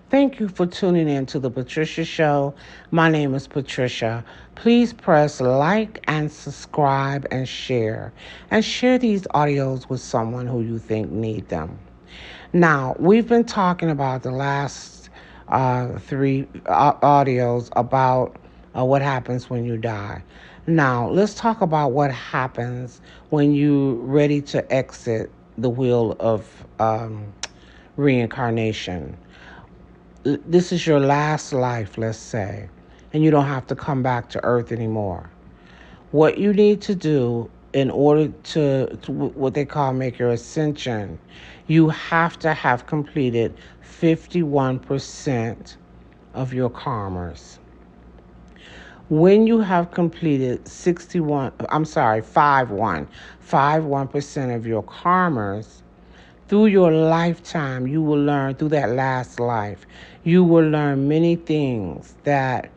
Thank you for tuning in to the Patricia Show. My name is Patricia. Please press like and subscribe and share. And share these audios with someone who you think need them. Now, we've been talking about the last three audios about what happens when you die. Now, let's talk about what happens when you're ready to exit the wheel of reincarnation. This is your last life, let's say, and you don't have to come back to Earth anymore. What you need to do in order to what they call make your ascension, you have to have completed 51% of your karmas. When you have completed 51% of your karmas, through your lifetime, you will learn, through that last life, you will learn many things that,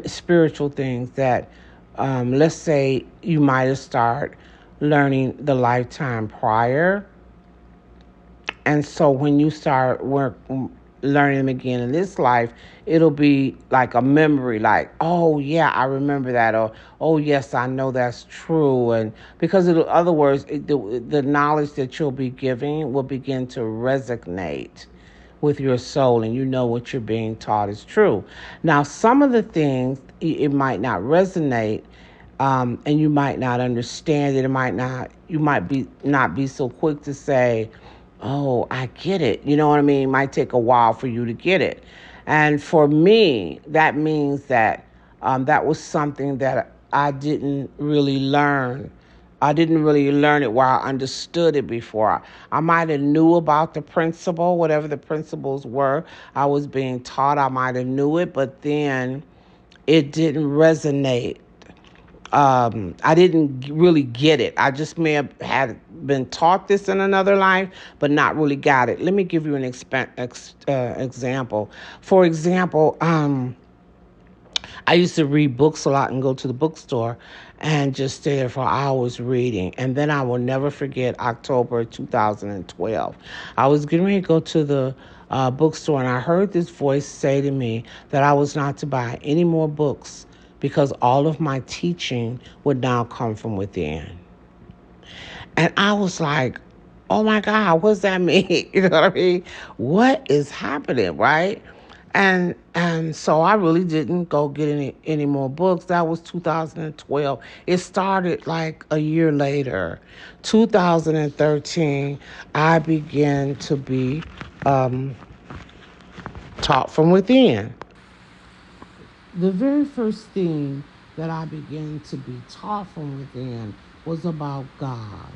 spiritual things that, let's say you might have started learning the lifetime prior. And so when you start learning them again in this life, it'll be like a memory, like, oh yeah, I remember that, or oh yes, I know that's true. And because in other words, the knowledge that you'll be giving will begin to resonate with your soul, and you know what you're being taught is true. Now, some of the things it might not resonate, and you might not understand it. It might not. You might be not be so quick to say, "Oh, I get it." You know what I mean? It might take a while for you to get it. And for me, that means that that was something that I didn't really learn. I didn't really learn it where I understood it before. I might have knew about the principle, whatever the principles were. I was being taught. I might have knew it, but then it didn't resonate. I didn't really get it. I just may have had been taught this in another life, but not really got it. Let me give you an example. For example, I used to read books a lot and go to the bookstore and just stay there for hours reading. And then I will never forget October 2012. I was getting ready to go to the bookstore, and I heard this voice say to me that I was not to buy any more books because all of my teaching would now come from within. And I was like, oh my God, what does that mean? You know what I mean? What is happening, right? And so I really didn't go get any more books. That was 2012. It started like a year later. 2013, I began to be um, taught from within. The very first thing that I began to be taught from within was about God.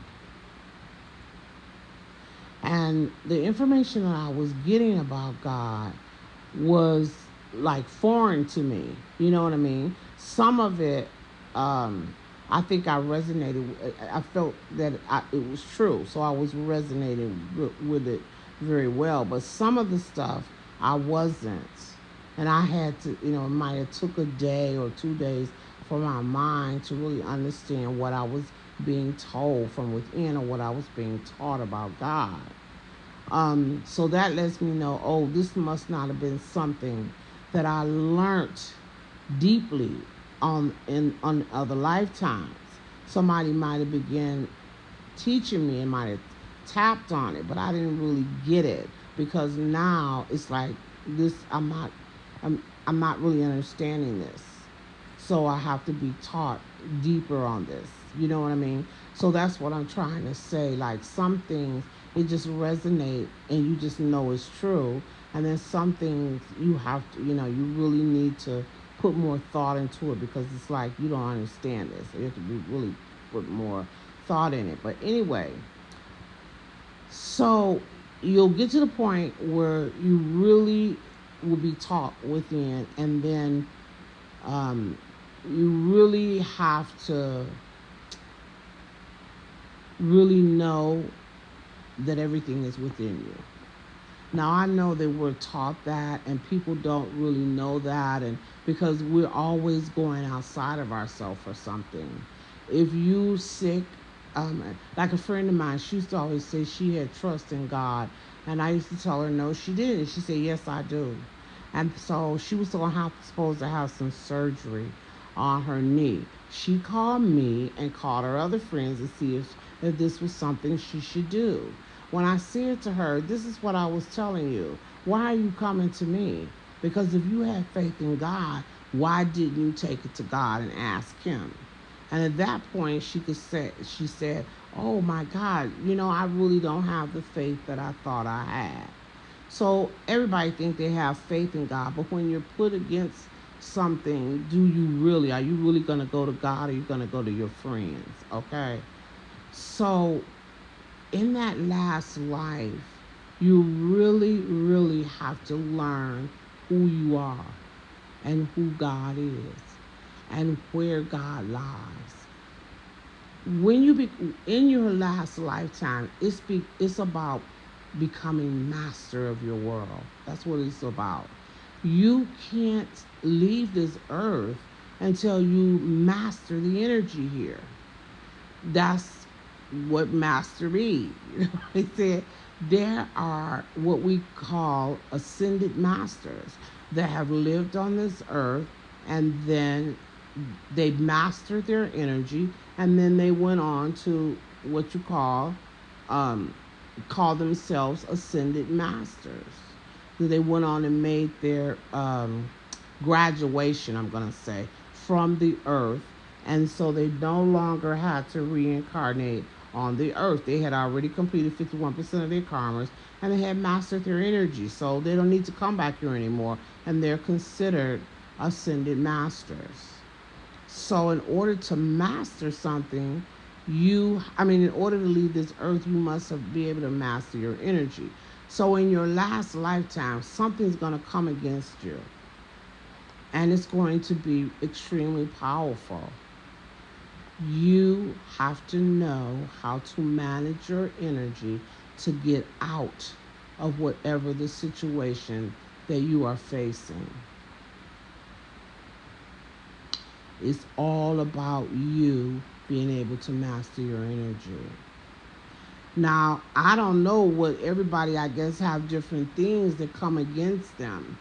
And the information that I was getting about God was like foreign to me. You know what I mean? Some of it, I think I resonated. I felt that it was true, so I was resonating with it very well. But some of the stuff I wasn't, and I had to, it might have took a day or 2 days for my mind to really understand what I was being told from within or what I was being taught about God. So that lets me know, oh, this must not have been something that I learned deeply on other lifetimes. Somebody might have began teaching me and might have tapped on it, but I didn't really get it because now it's like this. I'm not really understanding this. So I have to be taught deeper on this. You know what I mean? So that's what I'm trying to say. Like some things, it just resonate and you just know it's true. And then some things you have to, you really need to put more thought into it because it's like you don't understand this. So you have to be really put more thought in it. But anyway, so you'll get to the point where you really will be taught within, and then you really have to really know that everything is within you. Now, I know that we're taught that, and people don't really know that, and because we're always going outside of ourselves for something. If you sick, like a friend of mine, she used to always say she had trust in God And I used to tell her, no, she didn't. She said, yes, I do. And so she was supposed to have some surgery on her knee. She called me and called her other friends to see if this was something she should do. When I said to her, this is what I was telling you. Why are you coming to me? Because if you had faith in God, why didn't you take it to God and ask him? And at that point, she said, oh my God, I really don't have the faith that I thought I had. So everybody think they have faith in God, but when you're put against something, are you really going to go to God, or are you going to go to your friends? Okay. So in that last life, you really, really have to learn who you are and who God is and where God lies. When you be in your last lifetime, it's about becoming master of your world. That's what it's about. You can't leave this earth until you master the energy here. That's what master means. It said there are what we call ascended masters that have lived on this earth, and then they mastered their energy, and then they went on to what you call themselves ascended masters. So they went on and made their graduation, I'm going to say, from the earth. And so they no longer had to reincarnate on the earth. They had already completed 51% of their karmas, and they had mastered their energy. So they don't need to come back here anymore, and they're considered ascended masters. So in order to master something, in order to leave this earth, you must be able to master your energy. So in your last lifetime, something's going to come against you, and it's going to be extremely powerful. You have to know how to manage your energy to get out of whatever the situation that you are facing. It's all about you being able to master your energy. Now, I don't know what everybody, I guess, have different things that come against them.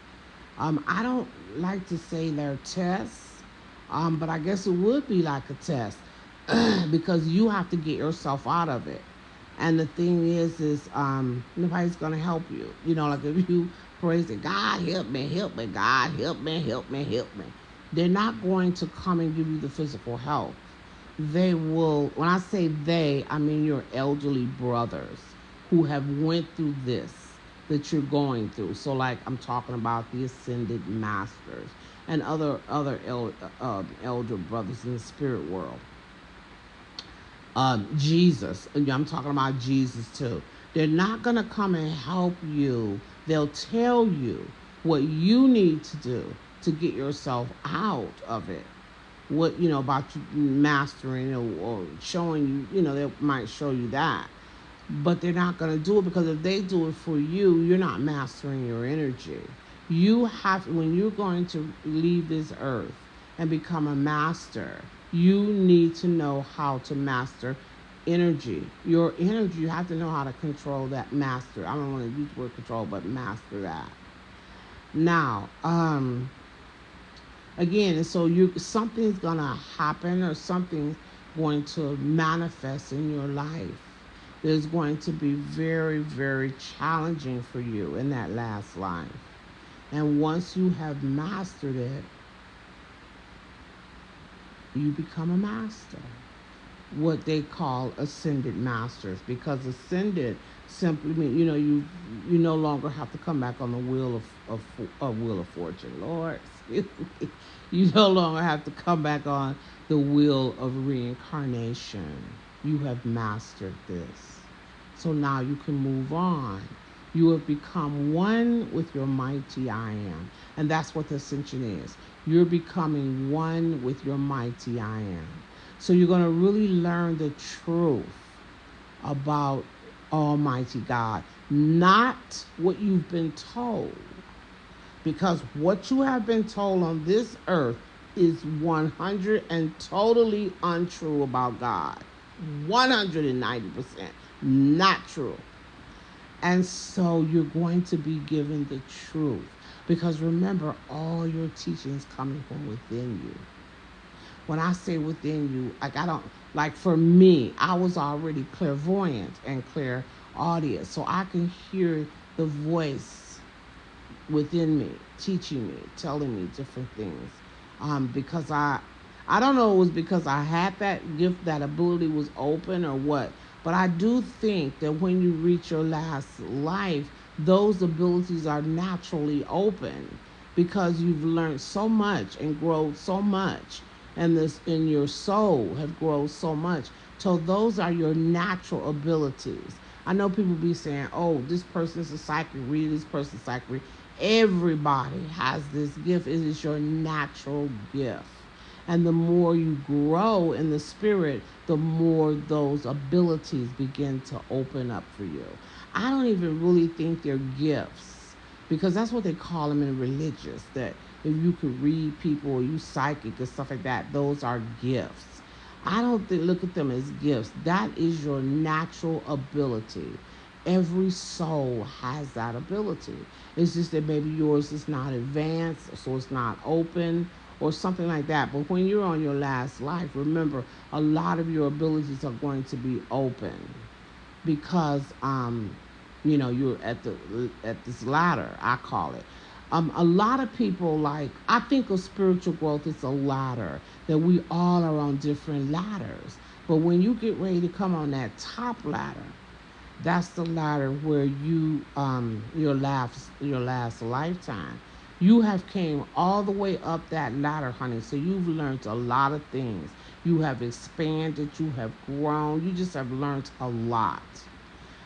I don't like to say they're tests, but I guess it would be like a test because you have to get yourself out of it. And the thing is nobody's going to help you. Like if you pray, say, God, help me, God, help me, help me, help me. They're not going to come and give you the physical help. They will, when I say they, I mean your elderly brothers who have went through this that you're going through. So like I'm talking about the ascended masters and other elder brothers in the spirit world. Jesus, I'm talking about Jesus too. They're not going to come and help you. They'll tell you what you need to do to get yourself out of it. What, about you mastering or showing you, they might show you that. But they're not going to do it, because if they do it for you, you're not mastering your energy. You have, when you're going to leave this earth and become a master, you need to know how to master energy. Your energy, you have to know how to control that, master. I don't want to use the word control, but master that. Now, again, so something's going to happen, or something's going to manifest in your life. It's going to be very, very challenging for you in that last life. And once you have mastered it, you become a master. What they call ascended masters, because ascended simply means you no longer have to come back on the wheel of fortune. Lord, excuse me. You no longer have to come back on the wheel of reincarnation. You have mastered this. So now you can move on. You have become one with your mighty I am. And that's what the Ascension is. You're becoming one with your mighty I am. So you're going to really learn the truth about Almighty God, not what you've been told. Because what you have been told on this earth is 100 and totally untrue about God. 190% not true. And so you're going to be given the truth. Because remember, all your teachings coming from within you. When I say within you, like I don't, like for me, I was already clairvoyant and clairaudient. So I can hear the voice within me, teaching me, telling me different things. Because I don't know, it was because I had that gift, that ability was open or what. But I do think that when you reach your last life, those abilities are naturally open because you've learned so much and grown so much, and this in your soul have grown so much. So those are your natural abilities. I know people be saying, "Oh, this person's a psychic reader. This person's a psychic reader." Everybody has this gift. It is your natural gift. And the more you grow in the spirit, the more those abilities begin to open up for you. I don't even really think they're gifts because that's what they call them in religious. That if you could read people or you psychic and stuff like that, those are gifts. I don't look at them as gifts. That is your natural ability. Every soul has that ability. It's just that maybe yours is not advanced, so it's not open or something like that. But when you're on your last life, remember a lot of your abilities are going to be open because you're at this ladder, I call it. A lot of people, like, I think of spiritual growth as a ladder, that we all are on different ladders. But when you get ready to come on that top ladder, that's the ladder where you your last lifetime. You have came all the way up that ladder, honey. So you've learned a lot of things. You have expanded, you have grown, you just have learned a lot.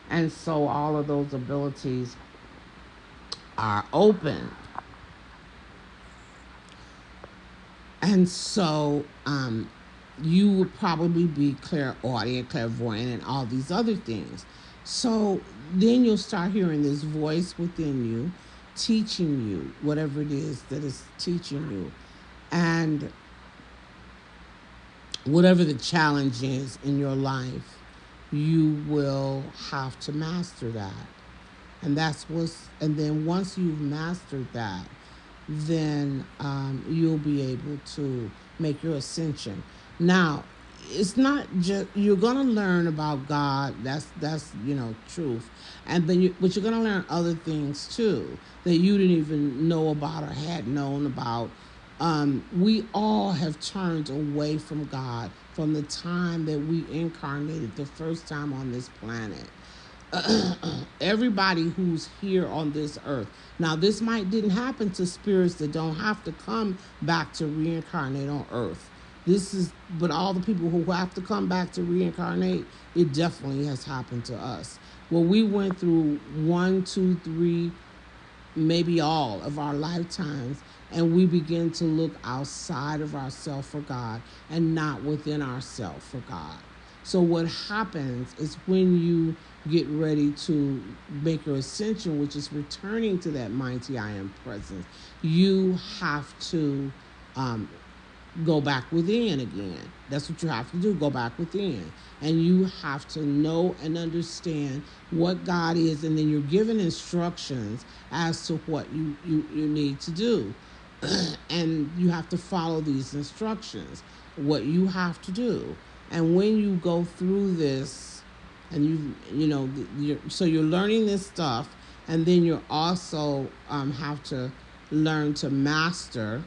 And so all of those abilities are open. And so you would probably be clairaudient, clairvoyant, and all these other things. So then you'll start hearing this voice within you teaching you whatever it is that is teaching you. And whatever the challenge is in your life, you will have to master that. And then once you've mastered that, then you'll be able to make your ascension. Now, it's not just you're gonna learn about God. That's truth, and then but you're gonna learn other things too that you didn't even know about or had known about. We all have turned away from God from the time that we incarnated the first time on this planet. Everybody who's here on this earth. Now, this might didn't happen to spirits that don't have to come back to reincarnate on earth. But all the people who have to come back to reincarnate, it definitely has happened to us. Well, we went through 1, 2, 3, maybe all of our lifetimes, and we begin to look outside of ourselves for God and not within ourselves for God. So what happens is when you get ready to make your ascension, which is returning to that mighty I am presence, you have to go back within again. That's what you have to do, go back within. And you have to know and understand what God is, and then you're given instructions as to what you need to do. And you have to follow these instructions, what you have to do. And when you go through this, and so you're learning this stuff, and then you also have to learn to master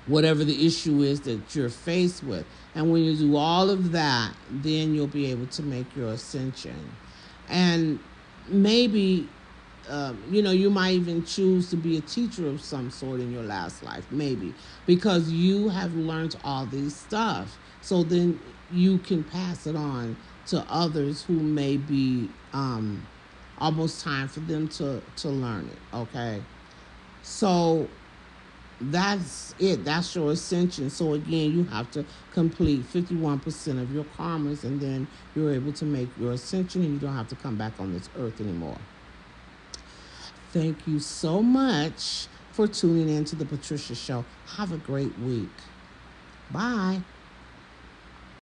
whatever the issue is that you're faced with. And when you do all of that, then you'll be able to make your ascension. And maybe, you might even choose to be a teacher of some sort in your last life, maybe, because you have learned all these stuff. So then you can pass it on to others who may be almost time for them to learn it, okay? So that's it. That's your ascension. So again, you have to complete 51% of your karmas, and then you're able to make your ascension, and you don't have to come back on this earth anymore. Thank you so much for tuning in to the Patricia Show. Have a great week. Bye.